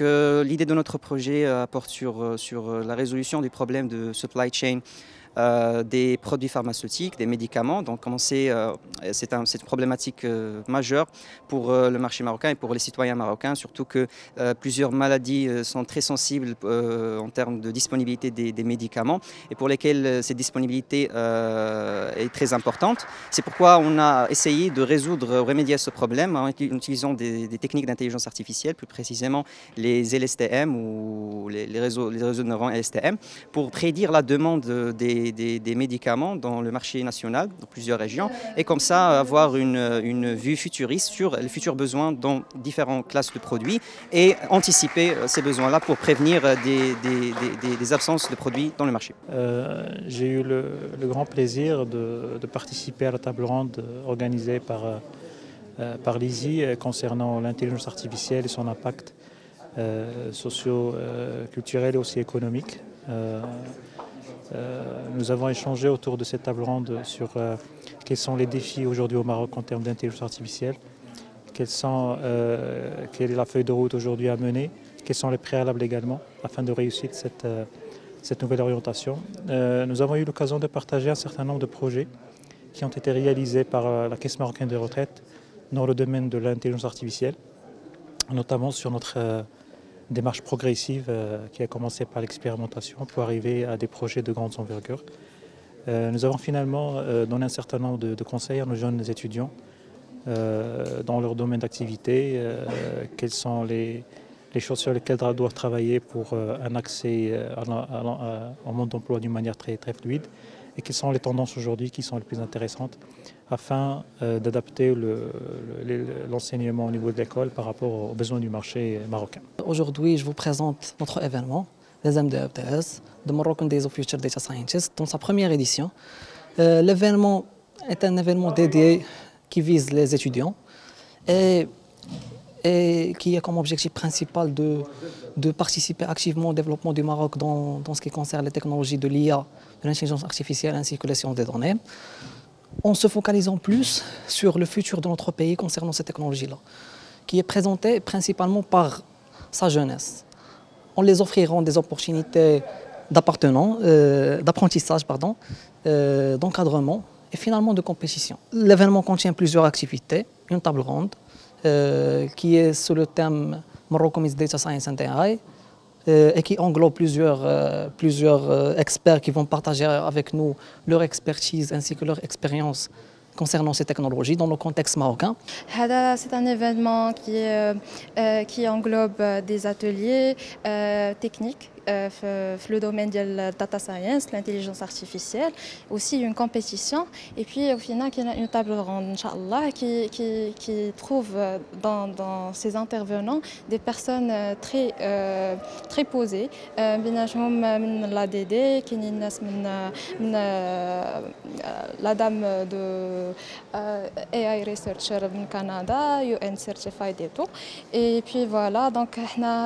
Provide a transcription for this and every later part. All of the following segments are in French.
l'idée de notre projet porte sur la résolution du problème de supply chain des produits pharmaceutiques, des médicaments. Donc, comme on sait, c'est une problématique majeure pour le marché marocain et pour les citoyens marocains, surtout que plusieurs maladies sont très sensibles en termes de disponibilité des médicaments et pour lesquelles cette disponibilité est très importante. C'est pourquoi on a essayé de remédier à ce problème en utilisant des techniques d'intelligence artificielle, plus précisément les LSTM ou les réseaux de neurones LSTM, pour prédire la demande des médicaments dans le marché national, dans plusieurs régions, et comme ça avoir une vue futuriste sur les futurs besoins dans différentes classes de produits et anticiper ces besoins-là pour prévenir des absences de produits dans le marché. J'ai eu le grand plaisir de participer à la table ronde organisée par l'ISI concernant l'intelligence artificielle et son impact socio-culturel et aussi économique. Nous avons échangé autour de cette table ronde sur quels sont les défis aujourd'hui au Maroc en termes d'intelligence artificielle, quelle est la feuille de route aujourd'hui à mener, quels sont les préalables également afin de réussir cette nouvelle orientation. Nous avons eu l'occasion de partager un certain nombre de projets qui ont été réalisés par la Caisse marocaine de retraite dans le domaine de l'intelligence artificielle, notamment sur notre démarche progressive qui a commencé par l'expérimentation pour arriver à des projets de grande envergure. Nous avons finalement donné un certain nombre de conseils à nos jeunes étudiants dans leur domaine d'activité, quelles sont les choses sur lesquelles ils doivent travailler pour un accès au monde d'emploi d'une manière très, très fluide et quelles sont les tendances aujourd'hui qui sont les plus intéressantes afin d'adapter l'enseignement au niveau de l'école par rapport aux besoins du marché marocain. Aujourd'hui, je vous présente notre événement, les MDFDS, The Moroccan Days of Future Data Scientists, dans sa première édition. L'événement est un événement dédié qui vise les étudiants et qui a comme objectif principal de participer activement au développement du Maroc dans ce qui concerne les technologies de l'IA, de l'intelligence artificielle ainsi que les sciences des données, en se focalisant plus sur le futur de notre pays concernant ces technologies-là, qui est présenté principalement par sa jeunesse, en les offrirant des opportunités d'apprentissage, d'encadrement et finalement de compétition. L'événement contient plusieurs activités, une table ronde, qui est sous le thème Morocco meets Data Science and AI et qui englobe plusieurs experts qui vont partager avec nous leur expertise ainsi que leur expérience concernant ces technologies dans le contexte marocain. C'est un événement qui englobe des ateliers techniques dans le domaine de la data science, l'intelligence artificielle, aussi une compétition et puis au final il y a une table ronde Inch'Allah qui trouve dans ces intervenants des personnes très posées. بيناتهم من l'ADD كاين الناس من la dame de AI researcher من Canada, UN certified et tout. Et puis voilà, donc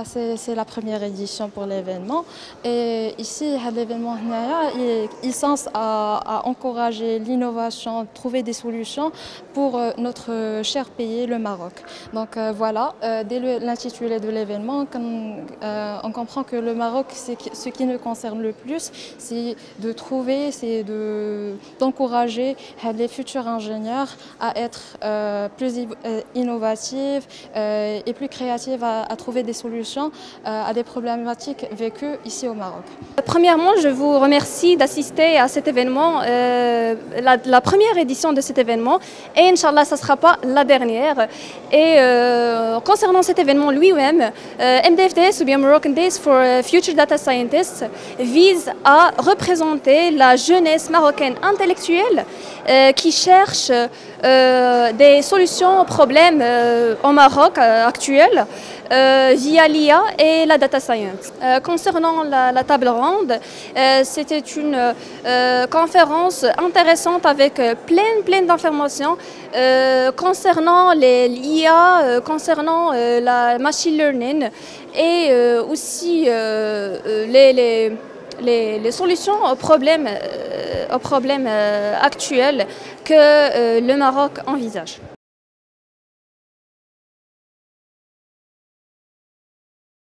c'est la première édition pour l'événement. Et ici, l'événement il sens à encourager l'innovation, trouver des solutions pour notre cher pays, le Maroc. Donc voilà, dès l'intitulé de l'événement, on comprend que le Maroc, ce qui nous concerne le plus, c'est de trouver, c'est d'encourager les futurs ingénieurs à être plus innovatifs et plus créatifs à trouver des solutions à des problématiques vécues ici au Maroc. Premièrement, je vous remercie d'assister à cet événement, la première édition de cet événement, et Inch'Allah, ça ne sera pas la dernière. Et concernant cet événement lui-même, MDFDS, ou bien Moroccan Days for Future Data Scientists, vise à représenter la jeunesse marocaine intellectuelle qui cherche des solutions aux problèmes au Maroc actuel via l'IA et la data science. Concernant la table ronde, c'était une conférence intéressante avec plein d'informations concernant l'IA, concernant la machine learning et aussi les solutions aux problèmes actuels que le Maroc envisage.